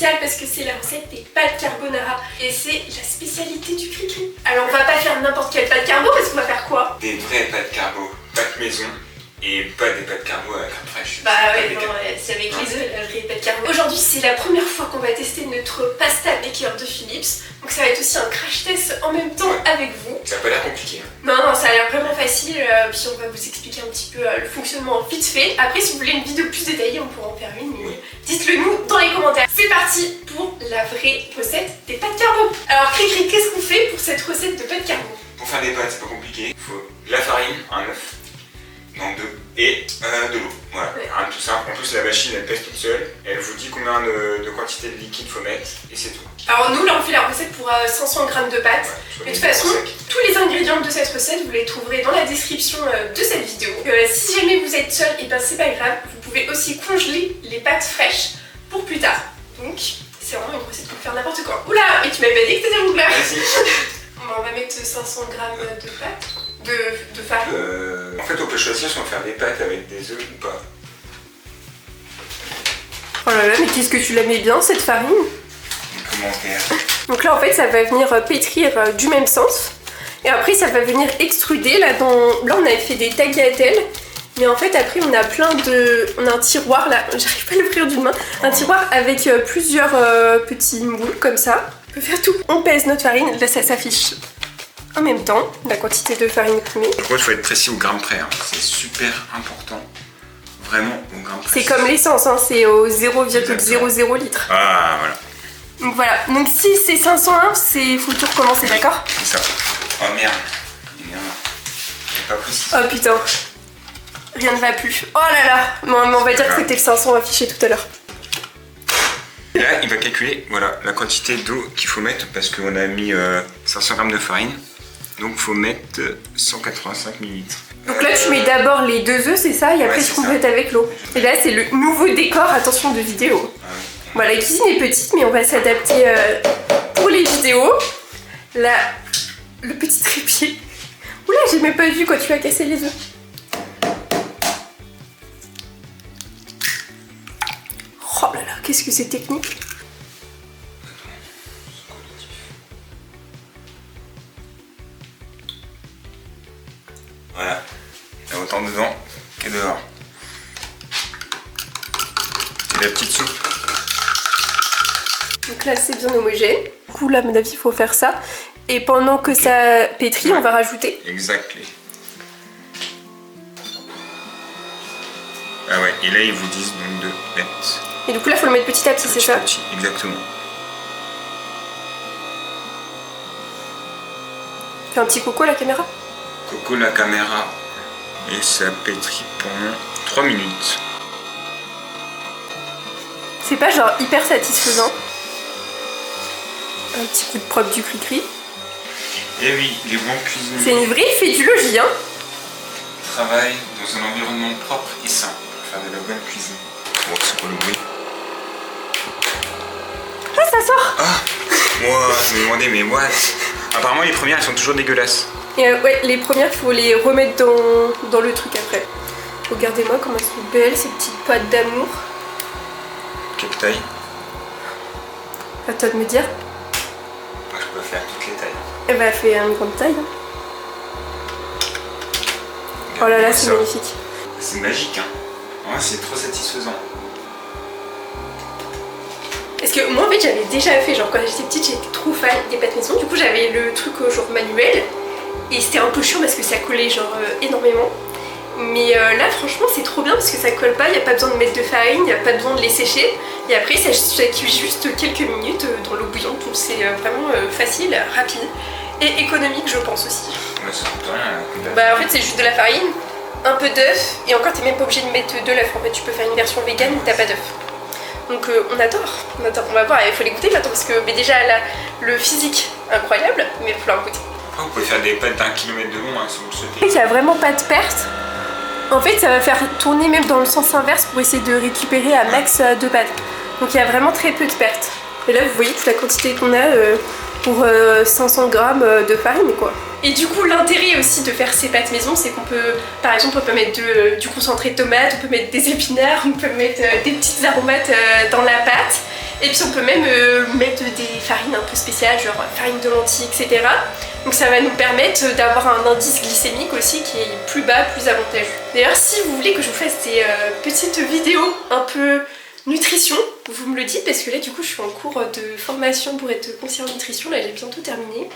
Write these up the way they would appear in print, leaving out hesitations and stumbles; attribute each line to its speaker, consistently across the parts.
Speaker 1: spéciale parce que c'est la recette des pâtes carbonara et c'est la spécialité du Cricri. Alors on va pas faire n'importe quelle pâte carbo parce qu'on va faire quoi?
Speaker 2: Des vraies pâtes carbo, pâtes maison et pas des pâtes carbo à la crème fraîche.
Speaker 1: Bah ouais, non, c'est avec les œufs, la vraie pâte carbo. Aujourd'hui c'est la première fois qu'on va tester notre pasta maker de Philips. Donc ça va être aussi un crash test en même temps avec vous.
Speaker 2: Ça a pas l'air compliqué. Hein.
Speaker 1: Non, ça a l'air vraiment facile. Puis on va vous expliquer un petit peu le fonctionnement vite fait. Après si vous voulez une vidéo plus détaillée on pourra en faire une. Mais dites-le nous dans les commentaires. C'est parti pour la vraie recette des pâtes carbo. Alors Cricri, qu'est-ce qu'on fait pour cette recette de pâtes carbo?
Speaker 2: Pour faire des pâtes c'est pas compliqué. Il faut de la farine, un œuf. Donc et de l'eau, voilà, rien de tout simple. En plus la machine elle pèse toute seule, elle vous dit combien de quantité de liquide faut mettre et c'est tout.
Speaker 1: Alors nous là on fait la recette pour 500 g de pâtes, mais de toute façon tous les ingrédients de cette recette vous les trouverez dans la description de cette vidéo. Si jamais vous êtes seul, et ben c'est pas grave, vous pouvez aussi congeler les pâtes fraîches pour plus tard. Donc c'est vraiment une recette pour faire n'importe quoi. Oula, mais tu m'avais pas dit que t'étais mon plat. On va mettre 500 g de pâtes. De farine.
Speaker 2: En fait on peut choisir si on va faire des pâtes avec des œufs ou pas.
Speaker 1: Oh là là, mais qu'est-ce que tu la mets bien cette farine?
Speaker 2: Commentaire.
Speaker 1: Donc là en fait ça va venir pétrir du même sens. Et après ça va venir extruder. Là on avait fait des tagliatelles. Mais en fait après on a plein de... On a un tiroir là, j'arrive pas à l'ouvrir d'une main. Un tiroir avec plusieurs petits moules comme ça. On peut faire tout. On pèse notre farine, là ça s'affiche en même temps, la quantité de farine qu'on met.
Speaker 2: Par contre, il faut être précis au gramme près, hein. C'est super important. Vraiment au gramme près.
Speaker 1: C'est comme l'essence, hein. C'est au 0,00 litre.
Speaker 2: Ah, voilà.
Speaker 1: Donc voilà, donc si c'est 501, faut tout recommencer, d'accord?
Speaker 2: C'est ça. Oh merde. C'est pas précis.
Speaker 1: Oh putain. Rien ne va plus. Oh là là. Non, mais on va dire que c'était le 500 affiché tout à l'heure.
Speaker 2: Et là, il va calculer voilà, la quantité d'eau qu'il faut mettre parce qu'on a mis 500 g de farine. Donc il faut mettre 185 ml.
Speaker 1: Donc là tu mets d'abord les 2 œufs, c'est ça, et après tu complètes avec l'eau. Et là c'est le nouveau décor, attention, de vidéo. Voilà, la cuisine est petite mais on va s'adapter pour les vidéos. Là, le petit trépied. Oula, j'ai même pas vu quand tu as cassé les œufs. Oh là là, qu'est-ce que c'est technique.
Speaker 2: Voilà, il y a autant dedans que dehors. C'est la petite soupe.
Speaker 1: Donc là c'est bien homogène. Du coup là à mon avis il faut faire ça. Et pendant que ça pétrit, on va rajouter.
Speaker 2: Exactement. Ah ouais, et là ils vous disent donc de mettre.
Speaker 1: Et du coup là il faut le mettre petit à petit, c'est ça?
Speaker 2: Petit, exactement.
Speaker 1: Fais un petit coucou à la caméra.
Speaker 2: Coucou la caméra. Et ça pétrit pendant 3 minutes.
Speaker 1: C'est pas genre hyper satisfaisant. Un petit coup de propre du Cricri.
Speaker 2: Et oui, les bons cuisiniers.
Speaker 1: C'est une vraie fédulogie, hein.
Speaker 2: Travaillent dans un environnement propre et sain pour faire de la bonne cuisine. Bon, c'est quoi le bruit?
Speaker 1: Ah, ça sort.
Speaker 2: Ah, moi, je me demandais, mais what? Apparemment, les premières, elles sont toujours dégueulasses.
Speaker 1: Et ouais, les premières, il faut les remettre dans le truc après. Regardez-moi comment elles sont belles, ces petites pâtes d'amour.
Speaker 2: Quelle taille?
Speaker 1: À toi de me dire.
Speaker 2: Moi, je peux faire toutes les tailles.
Speaker 1: Elle va faire une grande taille. Hein. Oh là là, c'est magnifique.
Speaker 2: C'est magique, hein. Ouais, c'est trop satisfaisant.
Speaker 1: Parce que moi en fait j'avais déjà fait, genre quand j'étais petite j'étais trop fan des pâtes maison, du coup j'avais le truc genre manuel et c'était un peu chiant parce que ça collait genre énormément. Mais là franchement c'est trop bien parce que ça colle pas, il n'y a pas besoin de mettre de farine, il n'y a pas besoin de les sécher et après ça cuit juste quelques minutes dans l'eau bouillante, donc c'est vraiment facile, rapide et économique je pense aussi.
Speaker 2: Ouais, ça coûte rien.
Speaker 1: Bah en fait c'est juste de la farine, un peu d'œuf et encore t'es même pas obligé de mettre de l'œuf, en fait tu peux faire une version vegan où t'as pas d'œuf. Donc on adore, on va voir, il faut les goûter maintenant parce que mais déjà là, le physique incroyable, mais il faut leur goûter.
Speaker 2: Après, vous pouvez faire des pâtes d'1 km de long hein, si vous le souhaitez.
Speaker 1: Il n'y a vraiment pas de perte. En fait ça va faire tourner même dans le sens inverse pour essayer de récupérer à max de pâtes. Donc il y a vraiment très peu de pertes. Et là vous voyez toute la quantité qu'on a pour 500 grammes de farine quoi. Et du coup l'intérêt aussi de faire ces pâtes maison c'est qu'on peut, par exemple on peut mettre du concentré de tomate, on peut mettre des épinards, on peut mettre des petites aromates dans la pâte. Et puis on peut même mettre des farines un peu spéciales, genre farine de lentilles, etc. Donc ça va nous permettre d'avoir un indice glycémique aussi qui est plus bas, plus avantageux. D'ailleurs, si vous voulez que je vous fasse des petites vidéos un peu nutrition, vous me le dites, parce que là du coup je suis en cours de formation pour être conseillère en nutrition, là j'ai bientôt terminé.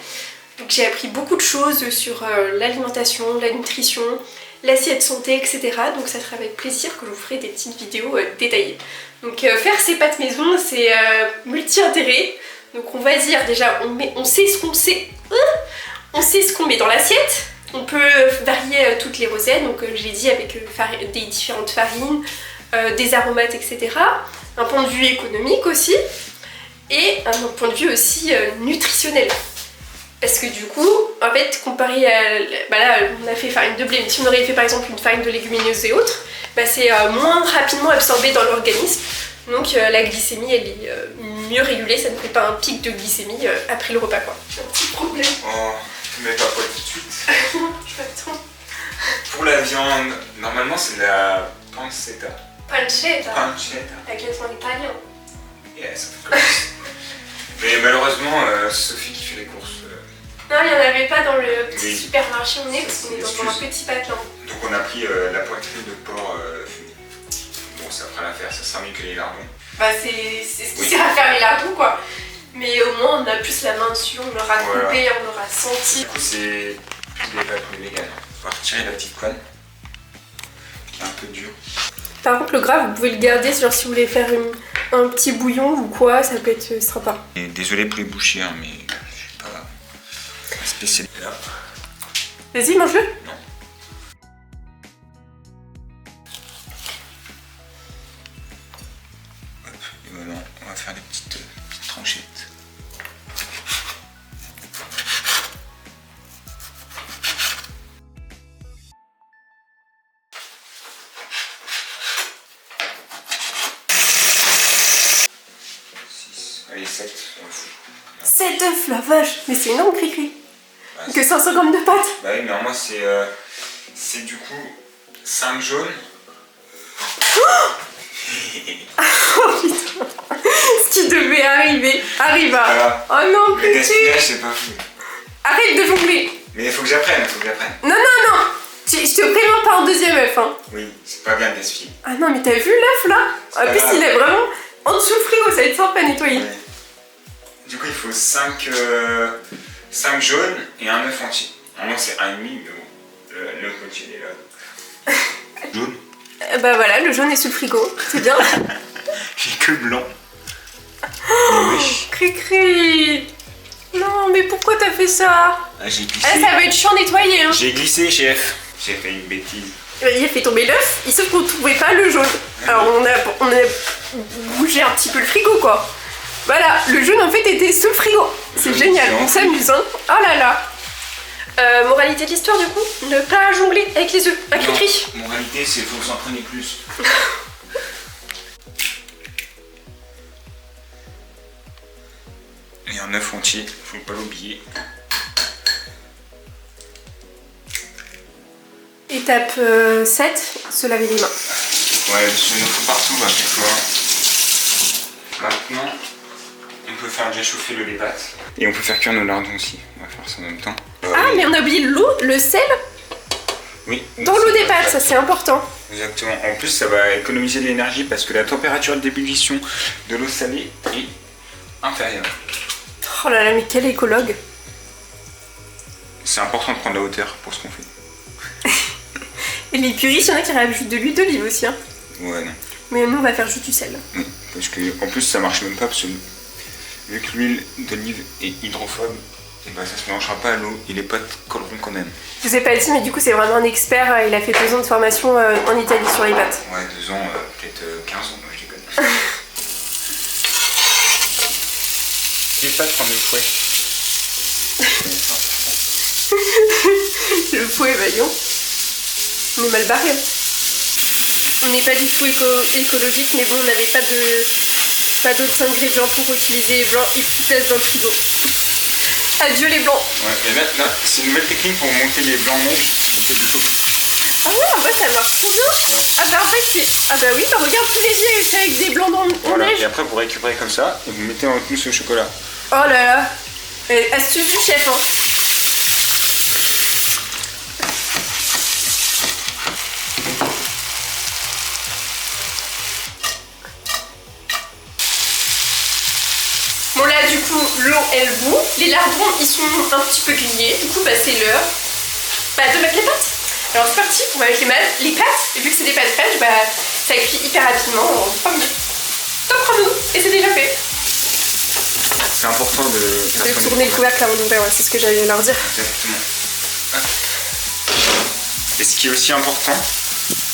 Speaker 1: Donc j'ai appris beaucoup de choses sur l'alimentation, la nutrition, l'assiette santé, etc. Donc ça sera avec plaisir que je vous ferai des petites vidéos détaillées. Donc faire ces pâtes maison, c'est multi-intérêt. Donc on va dire déjà, on sait ce qu'on sait. On sait ce qu'on met dans l'assiette. On peut varier toutes les recettes, donc je l'ai dit avec des différentes farines, des aromates, etc. Un point de vue économique aussi, et un point de vue aussi nutritionnel. Parce que du coup, en fait, comparé à... Bah là, on a fait farine de blé, mais si on aurait fait par exemple une farine de légumineuses et autres, bah c'est moins rapidement absorbé dans l'organisme. Donc la glycémie, elle est mieux régulée, ça ne fait pas un pic de glycémie après le repas, quoi. C'est un petit problème.
Speaker 2: Oh, tu mets pas poil tout de suite.
Speaker 1: Non, je m'attends.
Speaker 2: Pour la viande, normalement c'est la pancetta.
Speaker 1: Pancetta.
Speaker 2: Pancetta.
Speaker 1: Avec l'accent italien.
Speaker 2: Yes, of course. Mais malheureusement, Sophie qui fait les courses.
Speaker 1: Non, il n'y en avait pas dans le petit
Speaker 2: Oui.
Speaker 1: supermarché où on est, parce qu'on est dans un
Speaker 2: Excuse.
Speaker 1: petit patelin.
Speaker 2: Donc on a pris la poitrine de porc fumée. Bon, ça fera l'affaire, ça sera mieux que les lardons.
Speaker 1: Bah c'est ce qui
Speaker 2: Oui.
Speaker 1: sert à faire les lardons, quoi. Mais au moins on a plus la main dessus, on l'aura
Speaker 2: Voilà.
Speaker 1: coupé, on l'aura senti.
Speaker 2: Du coup, c'est des pâtes pour les véganes. On va retirer la petite conne, qui est un peu dure.
Speaker 1: Par contre le gras vous pouvez le garder genre si vous voulez faire un petit bouillon ou quoi, ça peut être sympa.
Speaker 2: Et désolé pour les bouchées, hein, mais je suis pas spécialiste. Là.
Speaker 1: Vas-y, mange-le.
Speaker 2: Non. Hop, et voilà, on va faire des petites tranchettes. Allez, 7, on le fout.
Speaker 1: 7 œufs, la vache. Mais c'est énorme, Cricri.
Speaker 2: Bah,
Speaker 1: Que 500 grammes de pâtes.
Speaker 2: bah oui, mais moi c'est du coup 5 jaunes.
Speaker 1: Oh putain. Ce qui devait arriver arriva.
Speaker 2: Voilà.
Speaker 1: Oh non,
Speaker 2: Le
Speaker 1: Cricri.
Speaker 2: gaspillage, c'est pas fou.
Speaker 1: Arrête de jongler.
Speaker 2: Mais il faut que j'apprenne, il faut que j'apprenne.
Speaker 1: Non, non, non. Je te préviens pas en deuxième œuf. Hein.
Speaker 2: Oui, c'est pas bien de gaspiller.
Speaker 1: Ah non, mais t'as vu l'œuf là? En
Speaker 2: pas
Speaker 1: plus,
Speaker 2: grave.
Speaker 1: il est vraiment en dessous le frigo, ça va être sympa à nettoyer.
Speaker 2: Ouais. Du coup, il faut 5 jaunes et un œuf entier. Normalement, c'est 1,5, mais bon, l'œuf entier il est là. Jaune.
Speaker 1: Bah voilà, le jaune est sous le frigo, c'est bien.
Speaker 2: J'ai que blanc. Mais oui.
Speaker 1: Cricri. Non, mais pourquoi t'as fait ça?
Speaker 2: Ah, j'ai glissé.
Speaker 1: Ah, ça va être chiant à nettoyer. Hein.
Speaker 2: J'ai glissé, chef. J'ai fait une bêtise.
Speaker 1: Il a fait tomber l'œuf, il sauf qu'on trouvait pas le jaune. Alors on a bougé un petit peu le frigo quoi. Voilà, le jaune en fait était sous le frigo. C'est génial, on s'amuse hein. Oh là là. Moralité de l'histoire du coup, ne pas jongler avec les œufs. Un cri-cri.
Speaker 2: Mon réalité, c'est qu'il faut que vous en preniez plus. Et un œuf entier, faut pas l'oublier.
Speaker 1: Étape 7, se laver les mains.
Speaker 2: Ouais, parce qu'il en faut partout à chaque fois. Maintenant, on peut faire déjà chauffer le lait pâtes. Et on peut faire cuire nos lardons aussi. On va faire ça en même temps.
Speaker 1: Ah, mais on a oublié l'eau, le sel
Speaker 2: Oui.
Speaker 1: dans l'eau des pâtes, ça c'est important.
Speaker 2: Exactement. En plus, ça va économiser de l'énergie parce que la température d'ébullition de l'eau salée est inférieure.
Speaker 1: Oh là là, mais quel écologue.
Speaker 2: C'est important de prendre la hauteur pour ce qu'on fait.
Speaker 1: Et les puristes, il y en a qui rajoutent de l'huile d'olive aussi. Hein.
Speaker 2: Ouais, non.
Speaker 1: Mais nous, on va faire juste du sel.
Speaker 2: Oui, parce que en plus, ça marche même pas parce que vu que l'huile d'olive est hydrophobe, et ben ça se mélangera pas à l'eau et les pâtes colleront quand même.
Speaker 1: Je vous ai pas dit, mais du coup, c'est vraiment un expert. Il a fait 2 ans de formation en Italie sur les pâtes.
Speaker 2: Ouais, 2 ans, peut-être 15 ans, moi je déconne. Des pâtes prendre le fouet.
Speaker 1: Le fouet vaillant. On est mal barré. On n'est pas du tout écologique, mais bon, on n'avait pas d'autres ingrédients pour utiliser les blancs et plus de place dans le frigo. Adieu les blancs.
Speaker 2: Ouais, et là c'est une nouvelle technique pour monter les blancs neige.
Speaker 1: Ah ouais, en vrai ça marche trop bien. Ah bah en fait c'est... Ah bah oui, bah regarde tous les yeux, c'est avec des blancs en
Speaker 2: Voilà.
Speaker 1: neige.
Speaker 2: Et après vous récupérez comme ça et vous mettez en mousse au chocolat.
Speaker 1: Oh là là. Astuce du chef, hein. Bon là du coup l'eau elle bout, les lardons ils sont un petit peu grillés, du coup bah c'est l'heure de mettre les pâtes. Alors c'est parti, on va mettre les pâtes, et vu que c'est des pâtes fraîches, bah ça cuit hyper rapidement en 3 minutes. Top chrono, et c'est déjà fait.
Speaker 2: C'est important de
Speaker 1: tourner le couvercle avant d'ouvrir, ouais, c'est ce que j'allais leur dire.
Speaker 2: Exactement. Hop. Et ce qui est aussi important,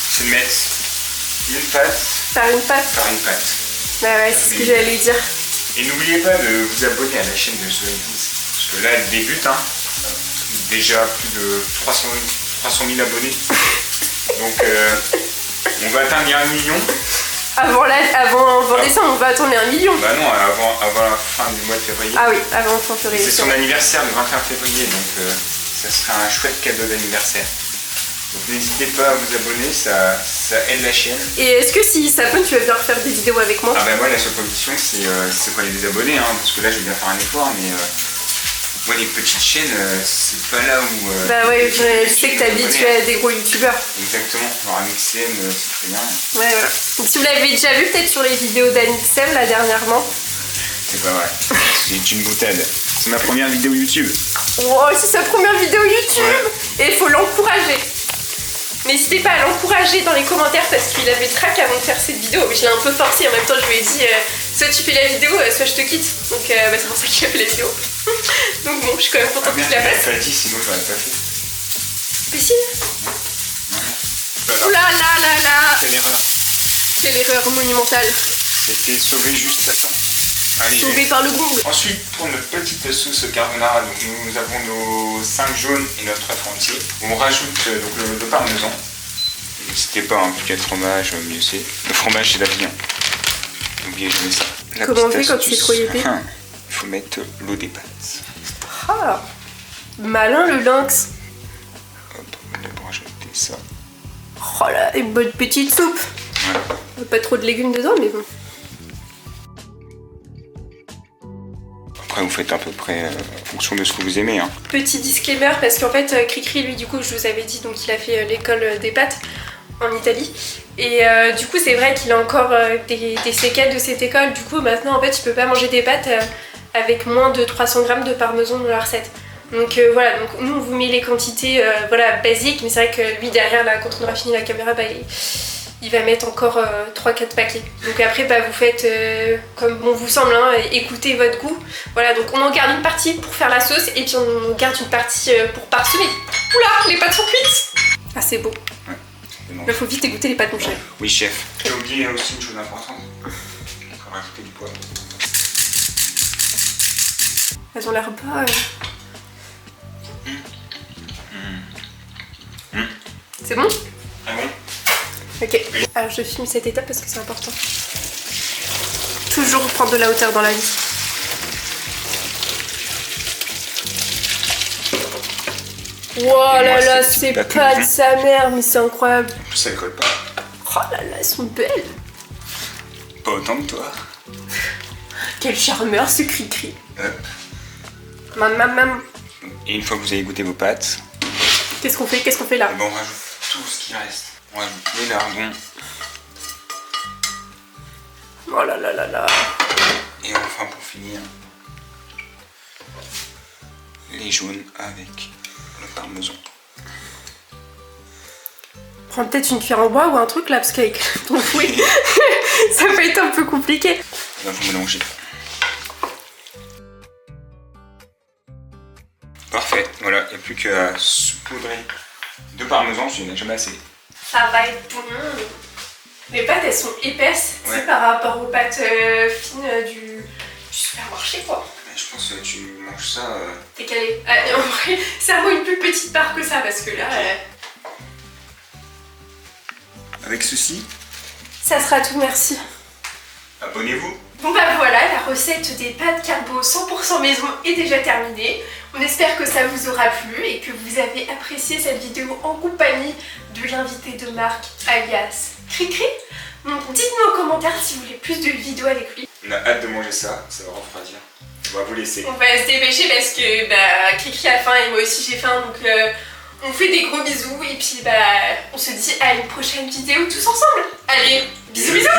Speaker 2: c'est de mettre une pâte
Speaker 1: Par une pâte.
Speaker 2: par une pâte.
Speaker 1: Bah ouais, c'est ce que j'allais dire.
Speaker 2: Et n'oubliez pas de vous abonner à la chaîne de Soleil Foods, parce que là elle débute, hein. Déjà plus de 300 000 abonnés. Donc on va atteindre les 1 million.
Speaker 1: Avant décembre, on va attendre 1 million.
Speaker 2: Bah non, avant la fin du mois de février.
Speaker 1: Ah oui, avant fin février.
Speaker 2: C'est son anniversaire le 21 février, donc ça sera un chouette cadeau d'anniversaire. Donc n'hésitez pas à vous abonner, ça aide la chaîne.
Speaker 1: Et est-ce que si ça peut, tu vas bien refaire des vidéos avec moi?
Speaker 2: Ah bah moi la seule condition c'est pas les désabonner, hein, parce que là je vais bien faire un effort, mais moi les petites chaînes c'est pas là où...
Speaker 1: bah ouais, je sais que t'es habitué à des gros youtubeurs.
Speaker 2: Exactement, genre Amixem c'est très bien.
Speaker 1: Ouais voilà. Donc si vous l'avez déjà vu peut-être sur les vidéos d'Amixem là dernièrement.
Speaker 2: C'est pas vrai, c'est une boutade. C'est ma première vidéo YouTube.
Speaker 1: Oh, c'est sa première vidéo YouTube. Ouais. Et il faut l'encourager. N'hésitez pas à l'encourager dans les commentaires parce qu'il avait le trac avant de faire cette vidéo. Mais je l'ai un peu forcé, en même temps je lui ai dit soit tu fais la vidéo, soit je te quitte. Donc bah, c'est pour ça qu'il a fait la vidéo. Donc bon, je suis quand même contente qu'il la fasse.
Speaker 2: Pas dit, sinon je l'aurais pas fait.
Speaker 1: Piscine? Oh là là là là.
Speaker 2: Quelle erreur.
Speaker 1: Quelle erreur monumentale.
Speaker 2: C'était sauvé juste à temps. Allez,
Speaker 1: sauvé par le gong.
Speaker 2: Ensuite, pour notre petite sauce carbonara, donc nous avons nos 5 jaunes et notre œuf entier. On rajoute donc le parmesan. N'hésitez pas, hein, plus qu'il y a de fromage, mieux c'est. Le fromage c'est la vie. N'oubliez jamais ça. La
Speaker 1: comment on fait quand c'est trop épais?
Speaker 2: Il faut mettre l'eau des pâtes.
Speaker 1: Ah, malin le lynx.
Speaker 2: Hop, on va rajouter ça.
Speaker 1: Oh là, une bonne petite soupe.
Speaker 2: Ouais.
Speaker 1: Pas trop de légumes dedans, mais bon.
Speaker 2: Après, vous faites à peu près en fonction de ce que vous aimez. Hein.
Speaker 1: Petit disclaimer, parce qu'en fait, Cricri, lui, du coup, je vous avais dit, donc il a fait l'école des pâtes en Italie. Et du coup, c'est vrai qu'il a encore des séquelles de cette école. Du coup, maintenant, en fait, il peut pas manger des pâtes avec moins de 300 grammes de parmesan dans la recette. Donc voilà, donc nous, on vous met les quantités voilà, basiques, mais c'est vrai que lui, derrière, là, quand on aura fini la caméra, bah, il va mettre encore 3-4 paquets. Donc après, bah, vous faites comme bon vous semble, hein, écoutez votre goût. Voilà, donc on en garde une partie pour faire la sauce et puis on garde une partie pour parsemer. Oula, les pâtes sont cuites. Ah, c'est beau.
Speaker 2: Ouais,
Speaker 1: il faut vite égoutter les pâtes, mon chef.
Speaker 2: Oui, chef. J'ai oublié aussi une chose importante. Il faut rajouter du poivre.
Speaker 1: Elles ont l'air bas. C'est bon?
Speaker 2: Ah oui.
Speaker 1: Ok, alors je filme cette étape parce que c'est important. Toujours prendre de la hauteur dans la vie. Wow là là, c'est pas de sa mère, mais c'est incroyable.
Speaker 2: En plus, elle colle pas.
Speaker 1: Oh là là, elles sont belles.
Speaker 2: Pas autant que toi.
Speaker 1: Quel charmeur ce Cricri.
Speaker 2: Hop.
Speaker 1: Mam.
Speaker 2: Et une fois que vous avez goûté vos pâtes,
Speaker 1: qu'est-ce qu'on fait là?
Speaker 2: bon, on rajoute tout ce qui reste. On rajoute les lardons.
Speaker 1: Oh là là là là.
Speaker 2: Et enfin pour finir, les jaunes avec le parmesan.
Speaker 1: Prends peut-être une cuillère en bois ou un truc là, parce qu'avec ton fouet, ça peut être un peu compliqué.
Speaker 2: Là vous mélangez. Parfait, voilà, il n'y a plus qu'à saupoudrer de parmesan, parce qu'il n'y en a jamais assez.
Speaker 1: Ça va être bon. Les pâtes elles sont épaisses, ouais. C'est par rapport aux pâtes fines du supermarché quoi.
Speaker 2: Je pense que tu manges ça.
Speaker 1: T'es calé. En vrai, serre-moi une plus petite part que ça parce que là.
Speaker 2: Avec ceci.
Speaker 1: Ça sera tout, merci.
Speaker 2: Abonnez-vous.
Speaker 1: Bon bah voilà, la recette des pâtes carbo 100% maison est déjà terminée. On espère que ça vous aura plu et que vous avez apprécié cette vidéo en compagnie de l'invité de Marc, alias Cricri. Donc dites-nous en commentaire si vous voulez plus de vidéos avec lui.
Speaker 2: On a hâte de manger ça, ça va refroidir. On va vous laisser.
Speaker 1: On va se dépêcher parce que Cricri a faim et moi aussi j'ai faim, donc on fait des gros bisous et puis on se dit à une prochaine vidéo tous ensemble. Allez, bisous bisous.